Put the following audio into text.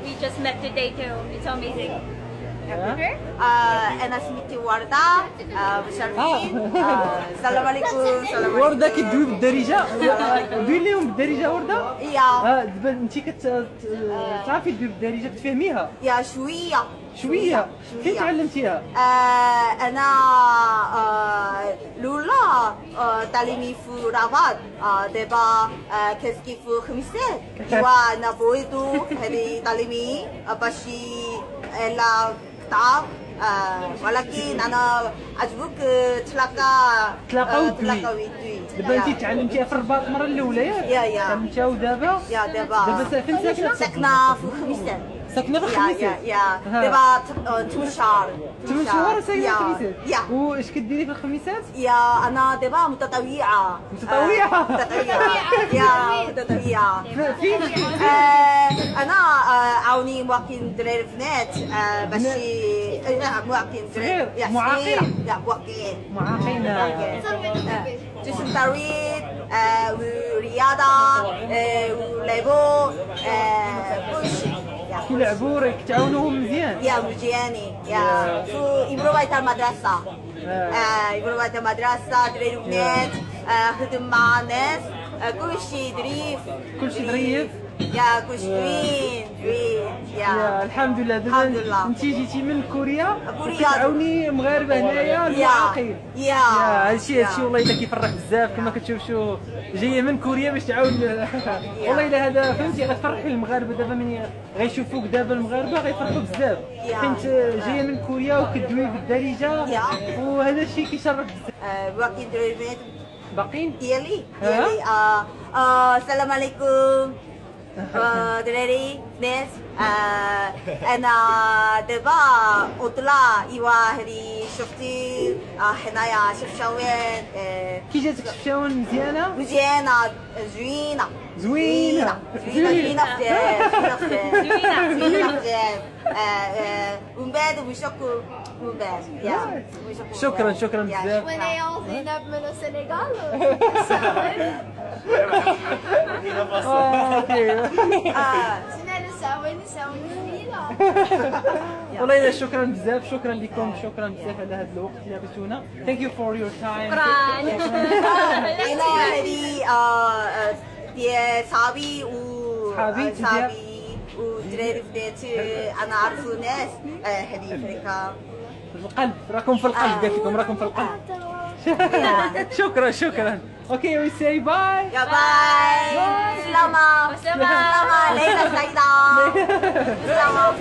we just met today too. It's amazing. أنا سميتي وردة مشرفين. السلام عليكم. السلام عليكم. وردة كتدوي بالدارجة. دوي لهم بالدارجة وردة. يا. دابا انت تعرفي تدوي بالدارجة تفهميها. يا شوية. شوية. فين تعلمتيها؟ أنا لولا تعليمي في رابط دابا كسكي في خميسات. وأنا بويدو هذه تعليمي باش إلا كتاب. ولكن أنا عجبك تلاقاو ودوي. دابا انت تعلمتيها في الرباط المرة الأولى يا. تعلمتيها ودابا؟ يا دابا فين ساكنة؟ ساكنة في خميسات. ساكنة في الخميسات؟ يا دابا 8 شهور. 8 شهور ساكنة في الخميسات؟ يا. واش كديري في الخميسات؟ يا أنا دابا متطوعة. متطوعة؟ يا متطوعة. فين؟ أنا عاوني مواكين دراري البنات باش مواكين صغير؟ دراري معاقين؟ يا مواكين. معاقين. جسم ترويض ورياضة ولعبوا كلشي. كيلعبوا راك تعاونوهم مزيان. يا مزياني يا في إبروبايت المدرسة. إبروبايت المدرسة دراري البنات خدم مع ناس كلشي ظريف. كلشي ظريف. يا كلشي زوين يا الحمد لله. دابا الحمد لله. انت جيتي من كوريا كوريا. تعاوني مغاربه هنايا المعاقين. يا هادشي والله الا كيفرح بزاف كما كتشوفوا جايه من كوريا باش تعاون. والله الا هذا فهمتي غتفرحي المغاربه دابا من غيشوفوك دابا المغاربه غيفرحوا بزاف حيت جايه من كوريا وكدوي بالدارجه وهذا الشيء كيشرف بزاف. باقي دراري البنات باقيين ديالي السلام عليكم دراري ناس. أنا دابا أطلع إيوا هذه شفتي حنايا شفشاوين. كي جاتك الشفشاون مزيانه؟ مزيانة زوينة زوينه زوينة بزاف زوينة بزاف. ومن بعد وشكر ومن بعد شكرا بزاف. When all Zainab من السنغال. والله الا شكرا بزاف. شكرا لكم. شكرا بزاف على هذا الوقت اللي عطيتونا. Thank you for your time. أنا هذه ديال صحابي ودراري البنات أنا عارفو ناس هذه أفريقيا. في القلب راكم في القلب. قالت لكم راكم في القلب. شكرا. اوكي وي سي باي. يا باي. سلامة. ليلة سعيدة. سلامة.